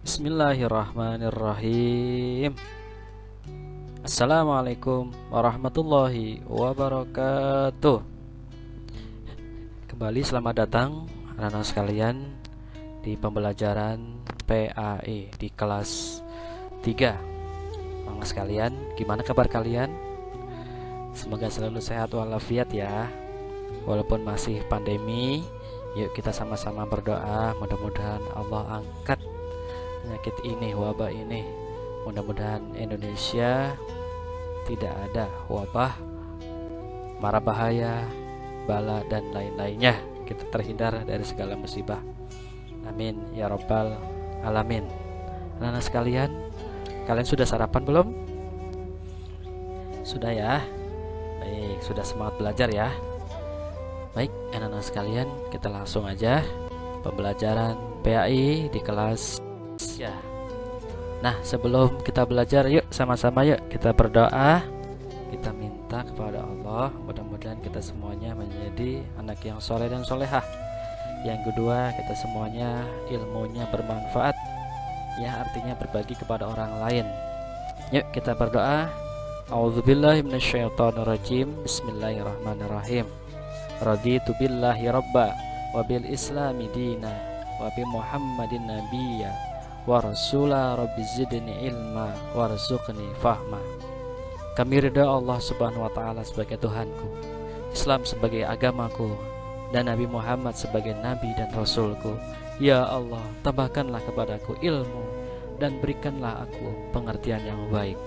Bismillahirrahmanirrahim. Assalamualaikum warahmatullahi wabarakatuh. Kembali selamat datang anak-anak sekalian di pembelajaran PAE di kelas 3. Anak sekalian, gimana kabar kalian? Semoga selalu sehat walafiat ya. Walaupun masih pandemi, yuk kita sama-sama berdoa, mudah-mudahan Allah angkat penyakit ini, wabah ini. Mudah-mudahan Indonesia tidak ada wabah, mara bahaya, bala dan lain-lainnya. Kita terhindar dari segala musibah. Amin ya rabbal alamin. Anak-anak sekalian, kalian sudah sarapan belum? Sudah ya? Baik, sudah semangat belajar ya. Baik, anak-anak sekalian, kita langsung aja pembelajaran PAI di kelas ya. Nah, sebelum kita belajar, yuk sama-sama yuk kita berdoa. Kita minta kepada Allah, mudah-mudahan kita semuanya menjadi anak yang soleh dan solehah. Yang kedua, kita semuanya ilmunya bermanfaat, ya, artinya berbagi kepada orang lain. Yuk kita berdoa. A'udzubillahi minasyaitonirrajim. Bismillahirrahmanirrahim. Raditu billahi rabba wa bil islami dina wa bi Muhammadin nabiyya wa rasula rabbi zidni ilma warzuqni fahma. Kami ridha Allah subhanahu wa ta'ala sebagai Tuhanku, Islam sebagai agamaku, dan Nabi Muhammad sebagai Nabi dan Rasulku. Ya Allah, tambahkanlah kepadaku ilmu dan berikanlah aku pengertian yang baik.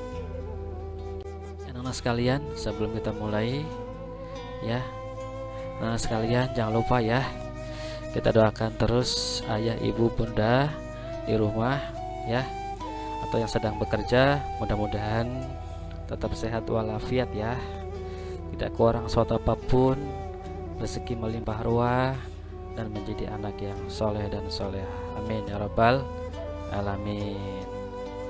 Anak-anak sekalian, sebelum kita mulai ya, anak-anak sekalian jangan lupa ya, kita doakan terus ayah, ibu, bunda di rumah ya, atau yang sedang bekerja, mudah-mudahan tetap sehat walafiat ya, tidak kurang suatu apapun, rezeki melimpah ruah, dan menjadi anak yang soleh dan soleh. Amin ya rabbal alamin.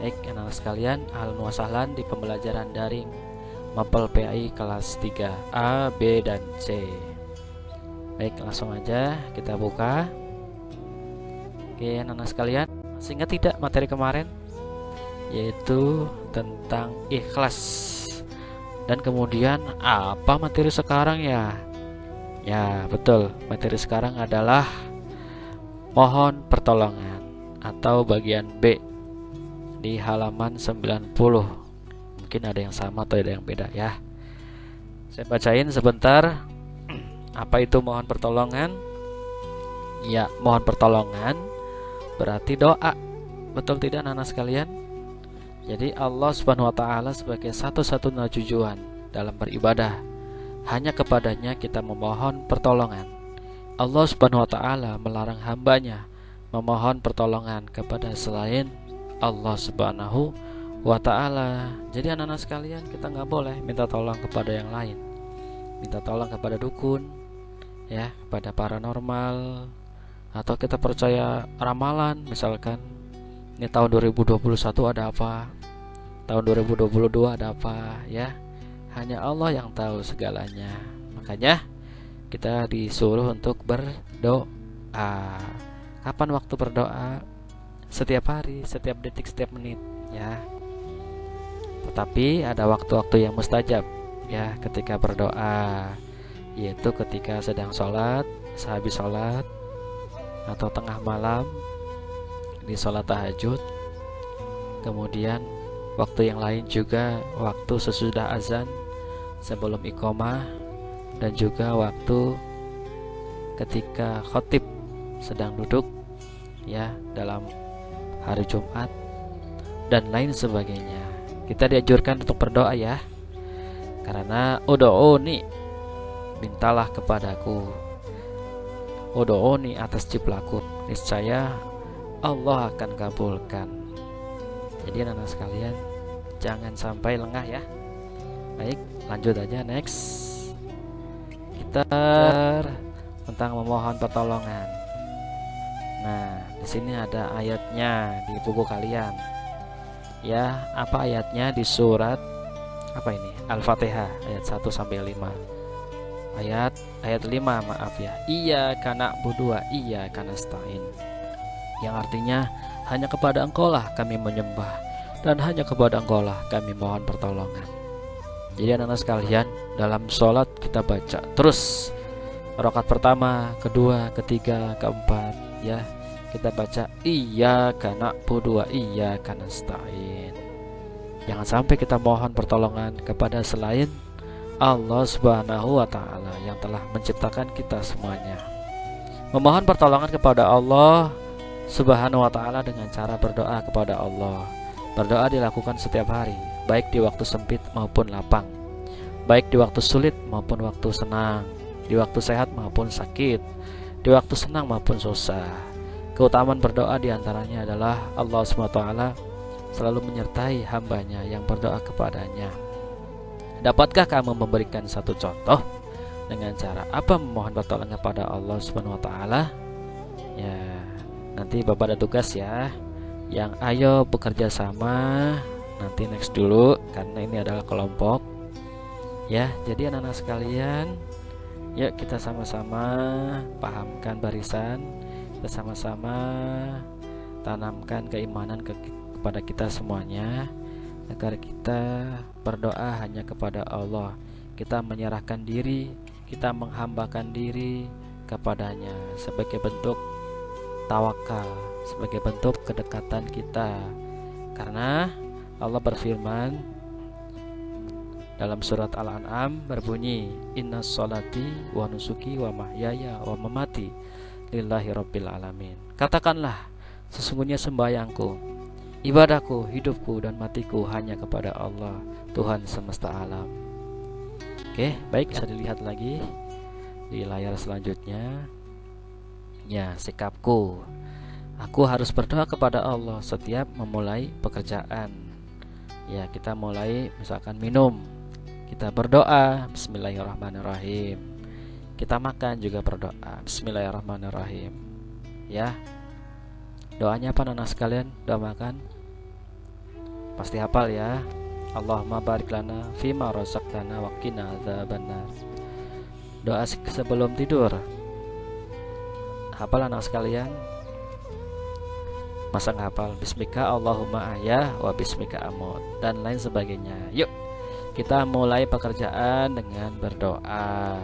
Baik anak-anak sekalian, ahlan wa sahlan di pembelajaran daring Mapel PAI kelas 3 A, B, dan C. Baik, langsung aja kita buka. Oke anak-anak sekalian, masih ingat tidak materi kemarin? Yaitu tentang ikhlas. Dan kemudian apa materi sekarang ya? Ya betul, materi sekarang adalah mohon pertolongan, atau bagian B di halaman 90. Mungkin ada yang sama atau ada yang beda ya. Saya bacain sebentar. Apa itu mohon pertolongan? Ya, mohon pertolongan berarti doa. Betul tidak anak-anak sekalian? Jadi Allah subhanahu wa ta'ala sebagai satu-satunya tujuan dalam beribadah, hanya kepadanya kita memohon pertolongan. Allah subhanahu wa ta'ala melarang hambanya memohon pertolongan kepada selain Allah subhanahu wa ta'ala. Jadi anak-anak sekalian, kita nggak boleh minta tolong kepada yang lain. Minta tolong kepada dukun ya, kepada paranormal, atau kita percaya ramalan, misalkan ini tahun 2021 ada apa, tahun 2022 ada apa ya. Hanya Allah yang tahu segalanya. Makanya kita disuruh untuk berdoa. Kapan waktu berdoa? Setiap hari, setiap detik, setiap menit ya. Tetapi ada waktu-waktu yang mustajab ya ketika berdoa, yaitu ketika sedang sholat, sehabis sholat, atau tengah malam di sholat tahajud. Kemudian waktu yang lain juga waktu sesudah azan, sebelum iqomah, dan juga waktu ketika khotib sedang duduk ya dalam hari Jumat dan lain sebagainya. Kita dianjurkan untuk berdoa ya, karena ud'uni, mintalah kepadaku, ud'uni atas ciplaku, niscaya Allah akan kabulkan. Jadi anak-anak sekalian, jangan sampai lengah ya. Baik, lanjut aja next. Kita tentang memohon pertolongan. Nah, di sini ada ayatnya di buku kalian. Ya, apa ayatnya di surat apa ini? Al-Fatihah ayat 1 sampai 5. Ayat 5, maaf ya. Iyyaka na'budu wa iyyaka nasta'in. yang artinya hanya kepada Engkau lah kami menyembah dan hanya kepada Engkau lah kami mohon pertolongan. Jadi anak-anak sekalian, dalam sholat kita baca terus rakaat pertama, kedua, ketiga, keempat, ya kita baca iyyaka na'budu wa iyyaka nasta'in. Jangan sampai kita mohon pertolongan kepada selain Allah Subhanahu wa Ta'ala yang telah menciptakan kita semuanya. Memohon pertolongan kepada Allah Subhanahu wa Ta'ala dengan cara berdoa kepada Allah. Berdoa dilakukan setiap hari, baik di waktu sempit maupun lapang, baik di waktu sulit maupun waktu senang, di waktu sehat maupun sakit, di waktu senang maupun susah. Keutamaan berdoa diantaranya adalah Allah SWT selalu menyertai hambanya yang berdoa kepadanya. Dapatkah kamu memberikan satu contoh dengan cara apa memohon pertolongan kepada Allah Subhanahu wa Ta'ala? Ya, nanti Bapak ada tugas ya. Yang ayo bekerja sama. Nanti next dulu karena ini adalah kelompok. Ya, jadi anak-anak sekalian, yuk kita sama-sama pahamkan barisan, kita sama-sama tanamkan keimanan kepada kita semuanya, agar kita berdoa hanya kepada Allah. Kita menyerahkan diri, kita menghambakan diri kepadanya sebagai bentuk tawakal, sebagai bentuk kedekatan kita. Karena Allah berfirman dalam surat Al-An'am berbunyi, Inna sholati wa nusuki wa mahyaya wa mamati lillahi rabbil alamin. Katakanlah, sesungguhnya sembahyangku, ibadahku, hidupku dan matiku hanya kepada Allah, Tuhan semesta alam. Oke, baik, bisa dilihat lagi di layar selanjutnya. Ya, sikapku, aku harus berdoa kepada Allah setiap memulai pekerjaan. Ya, kita mulai misalkan minum, kita berdoa bismillahirrahmanirrahim. Kita makan juga berdoa bismillahirrahmanirrahim. Ya, doanya apa anak sekalian? Doa makan pasti hafal ya. Allahumma barik lana fima razaqtana wa qina adzabannar. Doa sebelum tidur hafal anak sekalian? Masa nggak hafal? Bismika Allahumma ahya wa bismika amut dan lain sebagainya. Yuk kita mulai pekerjaan dengan berdoa.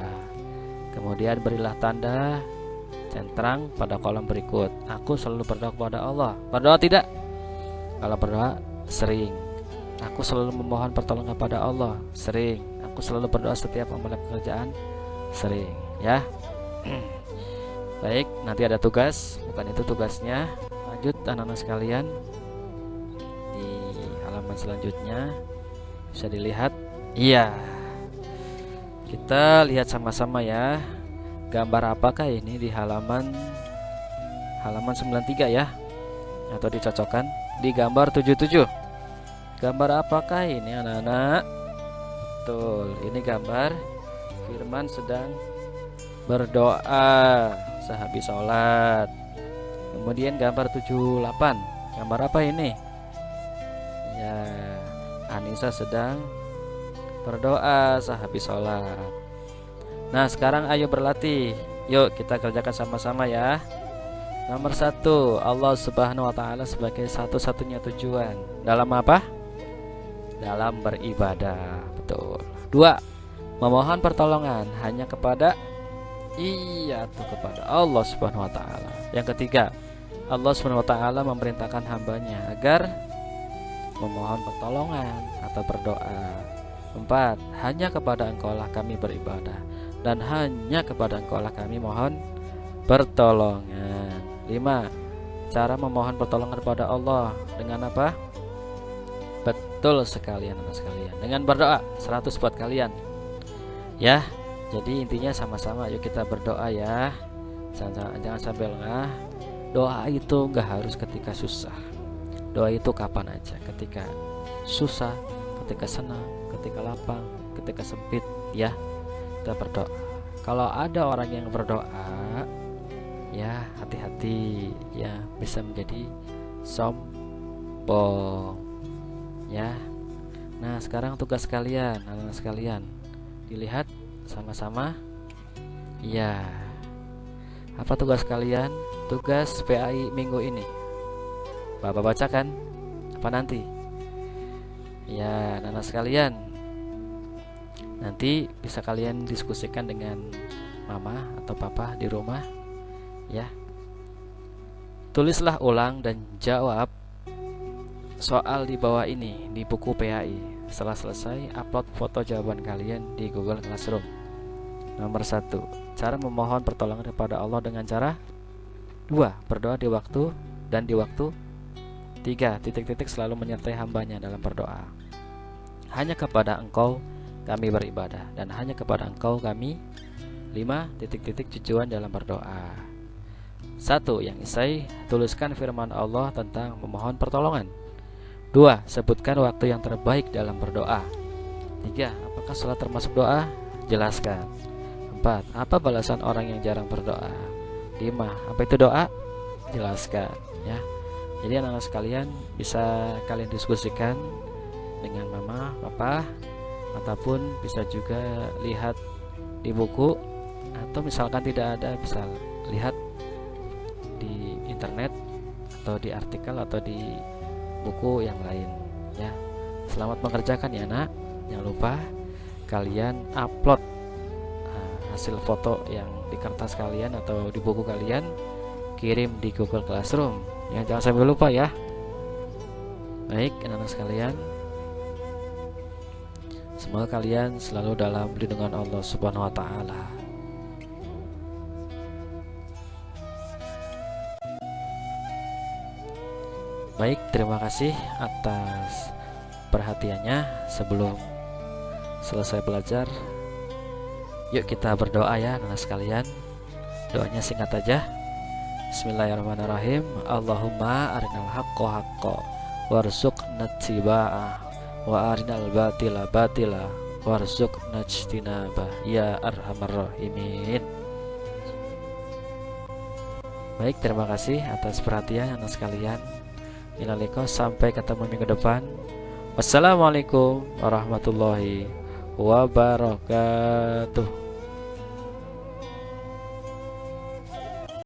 Kemudian berilah tanda centang pada kolom berikut. Aku selalu berdoa kepada Allah. Berdoa tidak? Kalau berdoa sering. Aku selalu memohon pertolongan kepada Allah. Sering. Aku selalu berdoa setiap memulai pekerjaan. Sering, ya. Baik, nanti ada tugas. Bukan itu tugasnya. Lanjut anak-anak sekalian, di halaman selanjutnya bisa dilihat. Iya, kita lihat sama-sama ya. Gambar apakah ini di halaman 93 ya, atau dicocokkan di gambar 77. Gambar apakah ini anak-anak? Betul, ini gambar Firman sedang berdoa sehabis sholat. Kemudian gambar 78, gambar apa ini? Ya, Anissa sedang berdoa sehabis sholat. Nah, sekarang ayo berlatih. Yuk kita kerjakan sama-sama ya. Nomor 1, Allah Subhanahu wa Ta'ala sebagai satu-satunya tujuan. Dalam apa? Dalam beribadah. Betul. 2, memohon pertolongan hanya kepada kepada Allah Subhanahu wa Ta'ala. Yang ketiga, Allah Subhanahu wa Ta'ala memerintahkan hambanya agar memohon pertolongan atau berdoa. 4, hanya kepada Engkau lah kami beribadah dan hanya kepada Engkau lah kami mohon pertolongan. 5, cara memohon pertolongan kepada Allah dengan apa? Betul sekali anak sekalian, dengan berdoa 100 buat kalian. Ya, jadi intinya sama-sama yuk kita berdoa ya. Jangan sampai lengah. Doa itu gak harus ketika susah. Doa itu kapan aja, ketika susah, ketika senang, ketika lapang, ketika sempit, ya kita berdoa. Kalau ada orang yang berdoa, ya hati-hati, ya bisa menjadi sombong, ya. Nah sekarang tugas kalian, anak-anak sekalian, dilihat sama-sama. Ya, Apa tugas kalian? Tugas PAI minggu ini. Bapak bacakan apa nanti? Ya, anak sekalian, nanti bisa kalian diskusikan dengan mama atau papa di rumah ya. Tulislah ulang dan jawab soal di bawah ini di buku PAI. Setelah selesai, upload foto jawaban kalian di Google Classroom. Nomor 1, cara memohon pertolongan kepada Allah dengan cara 2, berdoa di waktu dan di waktu. 3, titik-titik selalu menyertai hambanya dalam berdoa. Hanya kepada Engkau kami beribadah dan hanya kepada Engkau kami. 5, titik-titik tujuan dalam berdoa. 1. Yang isai, tuliskan firman Allah tentang memohon pertolongan. 2. Sebutkan waktu yang terbaik dalam berdoa. 3. Apakah sholat termasuk doa? Jelaskan. 4. Apa balasan orang yang jarang berdoa? 5. Apa itu doa? Jelaskan ya. Jadi anak-anak sekalian bisa kalian diskusikan dengan mama, papa, ataupun bisa juga lihat di buku, atau misalkan tidak ada bisa lihat di internet atau di artikel atau di buku yang lain ya. Selamat mengerjakan ya nak. Jangan lupa kalian upload hasil foto yang di kertas kalian atau di buku kalian, kirim di Google Classroom ya, jangan sampai lupa ya. Baik anak-anak sekalian, semoga kalian selalu dalam lindungan Allah Subhanahu wa taala. Baik, terima kasih atas perhatiannya. Sebelum selesai belajar, yuk kita berdoa ya anak sekalian. Doanya singkat aja. Bismillahirrahmanirrahim. Allahumma arinal haqqo haqqo warzuqna ittiba'ah wa arinal batila batila warzuqna ijtinabah ya arhamar rahimin. Baik, terima kasih atas perhatian anak sekalian. Inaliko, sampai ketemu minggu depan. Wassalamualaikum warahmatullahi wabarakatuh.